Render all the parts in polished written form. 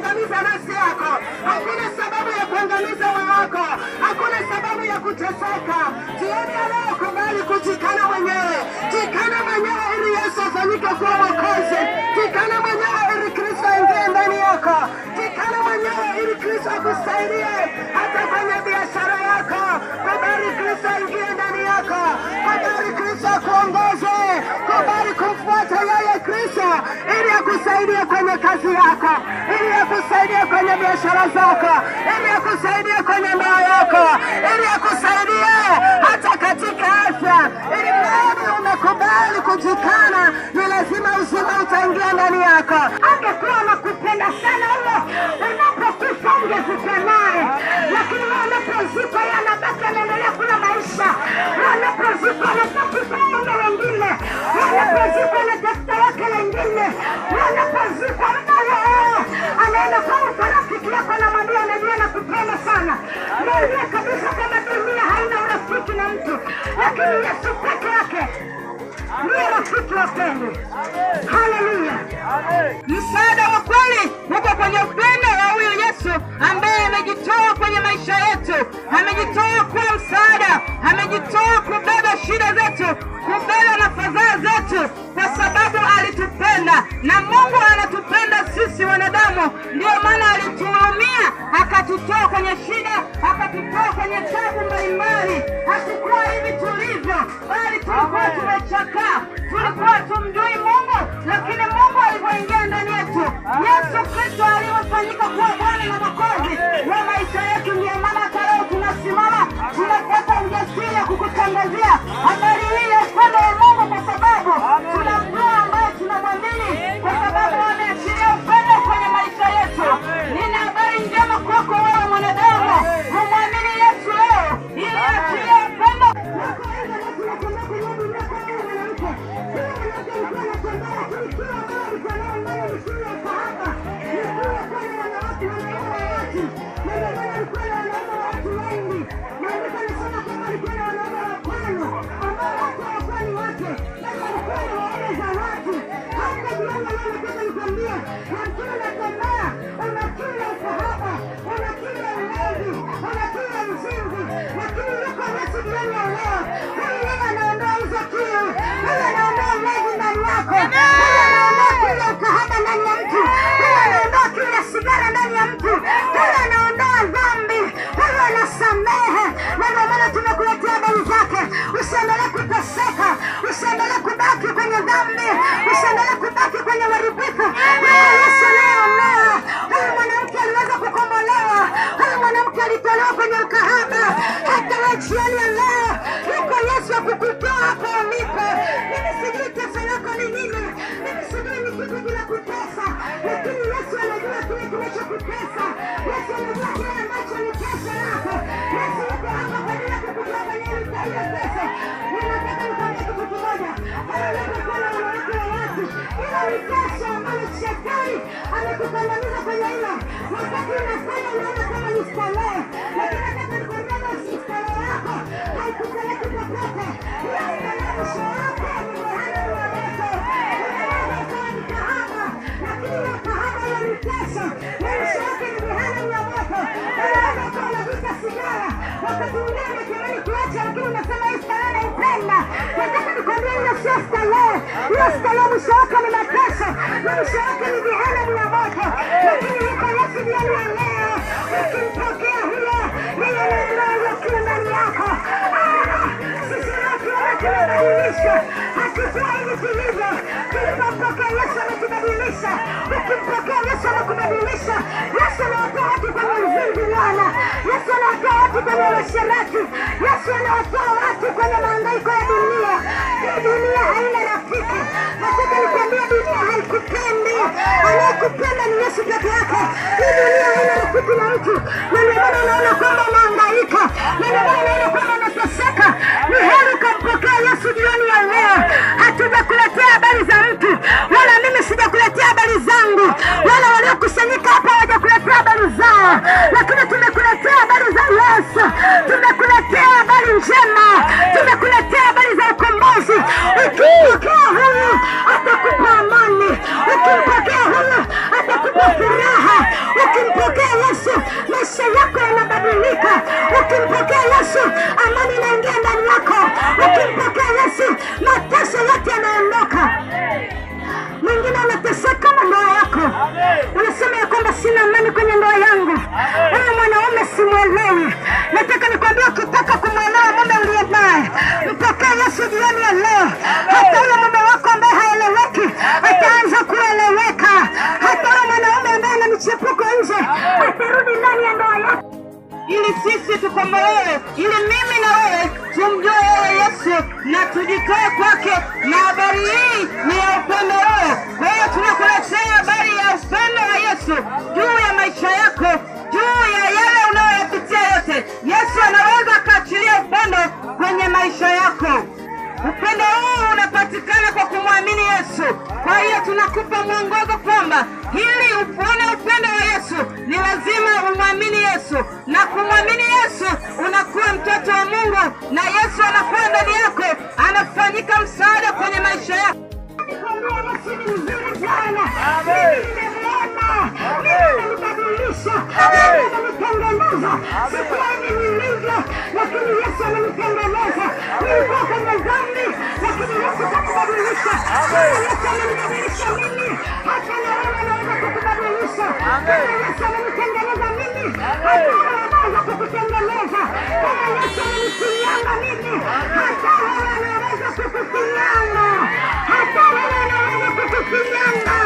kuangamiza nafsi yako. Hakuna sababu ya kuangamiza moyo wako. Hakuna sababu ya kuteseka. Jioni ya leo kubali kujikana mwenyewe. Jikana mwenyewe ili Yesu afanyike kuwa Mwokozi. Jikana mwenyewe ili Kristo aingie ndani yako. Jikana mwenyewe ili Kristo akusaidie hata kwenye biashara yako. Kubali Kristo aingie ndani yako. Kubali Kristo akuongoze. Kubali kumfuata yeye Kristo ili akusaidie kwenye kazi yako, ili akusaidie kwenye biashara zako, ili akusaidie kwenye ndoa yako, ili akusaidie hata katika afya. Ili mradi umekubali kujikana, ni lazima uzima utaingia ndani yako. Angekuwa anakupenda sana huyo, unapokufa ungekufa naye, lakini unapozikwa yeye anabaki anaendelea kula maisha. Unapozikwa anatafuta mume wengine, unapozikwa anatafuta wake wengine, unapozikwa anaenda kwa rafiki yako anamwambia anajua nakupenda sana. Ndio kabisa kama dunia haina urafiki na mtu, lakini Yesu peke yake ndiye rafiki wa kweli. Haleluya. Msaada wa kweli uko kwenye upendo wa huyu Yesu ambaye amejitoa kwenye maisha yetu, amejitoa kuwa msaada, amejitoa kubeba shida zetu, kubeba na fadhaa zetu, kwa sababu alitupenda. Na Mungu anatupenda sisi wanadamu, ndio maana alituhurumia akatutoa kwenye shida, akatutoa kwenye taabu mbalimbali. Hatukuwa hivi tulivyo, bali tulikuwa tumechakaa, tulikuwa tumjui Mungu, lakini Mungu alipoingia ndani yetu, Yesu Kristo alifanyika kuwa Bwana na Mwokozi wa maisha yetu. Ndio maana leo tunasimama, tunapata ujasiri wa kukutangazia habari hii ya upendo wa Mungu, kwa sababu tunamjua ambaye tunamwamini, kwa sababu ameachilia upendo kwenye maisha yetu. Nina habari njema kwako wewe mwanadamu, umwamini Yesu leo ili aachilie upendo. Usiendelee kuteseka, usiendelee kubaki kwenye dhambi, usiendelee kubaki kwenye uharibifu. Yesu leo huyu mwanamke aliweza kukombolewa, huyu mwanamke alitolewa kwenye ukahaba. Hata wewe jioni ya leo yuko Yesu akukutoa hapo ulipo. Mimi sijui tesa lako ni nini, mimi sijui ni kitu kinakutesa, lakini Yesu anajua kile kinachokutesa. Yesu anajua kile ambacho ni tesa lako. Yesu yuko hapa kwa ajili ya kukutoa kwenye ile tesa. Ninataka nikwambie kitu kimoja, unapokuwa na wanawake wa watu, ila ni tesa ambayo shetani amekukandamiza kwenye hilo. Wakati unafanya unaona kama ni starehe, lakini nataka nikwambie na si starehe yako haikupeleki popote. Hiyo starehe mwisho wake ni jehanamu ya moto. Unaweza kuwa ni kahaba, lakini hiyo kahaba hiyo ni tesa, na mwisho wake ni jehanamu ya moto. Unaweza kuwa unavuta sigara, wakati mwingine unatamani kuacha, lakini unasema hii starehe naipenda. Nataka nikwambie hiyo sio starehe, hiyo starehe mwisho wake ni mateso, na mwisho wake ni jehanamu ya moto. Lakini yuko Yesu jioni ya leo, ukimpokea huyo, yeye anaondoa kile ndani yako. Sisi watu wanatubadilisha, hatukuwa hivi tulivyo. Tulipompokea Yesu ametubadilisha. Ukimpokea Yesu anakubadilisha. Yesu anawatoa watu kwenye uzinzi Bwana. Yesu anawatoa watu kwenye uasherati. Yesu anawatoa watu kwenye mahangaiko ya dunia. Hii dunia haina rafiki. Nataka nikwambie dunia haikupendi. Anayekupenda ni Yesu peke yake. Hii dunia haina rafiki na mtu. Na ndio maana unaona kwamba unahangaika. Na ndio maana unaona kwamba unateseka. Ni heri ukampokea Yesu jioni ya leo. Hatujakuletea habari za mtu, wala mimi sijakuletea habari zangu, wala waliokusanyika hapa hawajakuletea habari zao, lakini tumekuletea habari za Yesu. Tumekuletea habari njema, tumekuletea habari za ukombozi. Ukimpokea huyu atakupa amani, ukimpokea huyu atakupa furaha, yako yanabadilika. Ukimpokea Yesu, amani inaingia ndani yako. Ukimpokea Yesu, mateso yote yanaondoka. Mwingine anateseka na ndoa yako. Unasema ya kwamba sina amani kwenye ndoa yangu. Wewe mwanaume simuelewi. Nataka nikwambie, ukitaka kumwelewa mume uliye naye, mpokee Yesu jioni ya leo. Hata yule mume wako ambaye haeleweki ataanza kueleweka. Hata yule mwanaume ambaye ana michepuko nje atarudi ndani ya ndoa yako. Ili sisi tukombolewe, ili mimi na wewe tumjue yeye Yesu na tujitoe kwake. Na habari hii ni ya upendo wao. Kwa hiyo tunakuletea habari ya upendo wa Yesu juu ya maisha yako, juu ya yale unayoyapitia yote. Yesu anaweza akaachilia upendo kwenye maisha yako. Upendo huu unapatikana kwa kumwamini Yesu. Kwa hiyo tunakupa mwongozo kwamba ili uone upendo wa Yesu ni lazima umwamini Yesu, na kumwamini Yesu unakuwa mtoto wa Mungu, na Yesu anakuwa ndani yako, anafanyika msaada kwenye maisha yako. Lakini Yesu amenitengeneza. Nilikuwa kwenye dhambi, lakini Yesu kakubadilisha. Yesu amenibadilisha mimi, hata na wewe anaweza kukubadilisha. Yesu amenitengeneza mimi, hata wewe anaweza kukutengeneza. Kama Yesu amenifinyanga mimi, hata wewe anaweza kukufinyanga. Hata wewe anaweza kukufinyanga.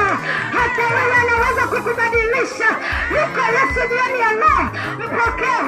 Hata wewe anaweza kukubadilisha. Yuko Yesu jioni ya leo. Mpokee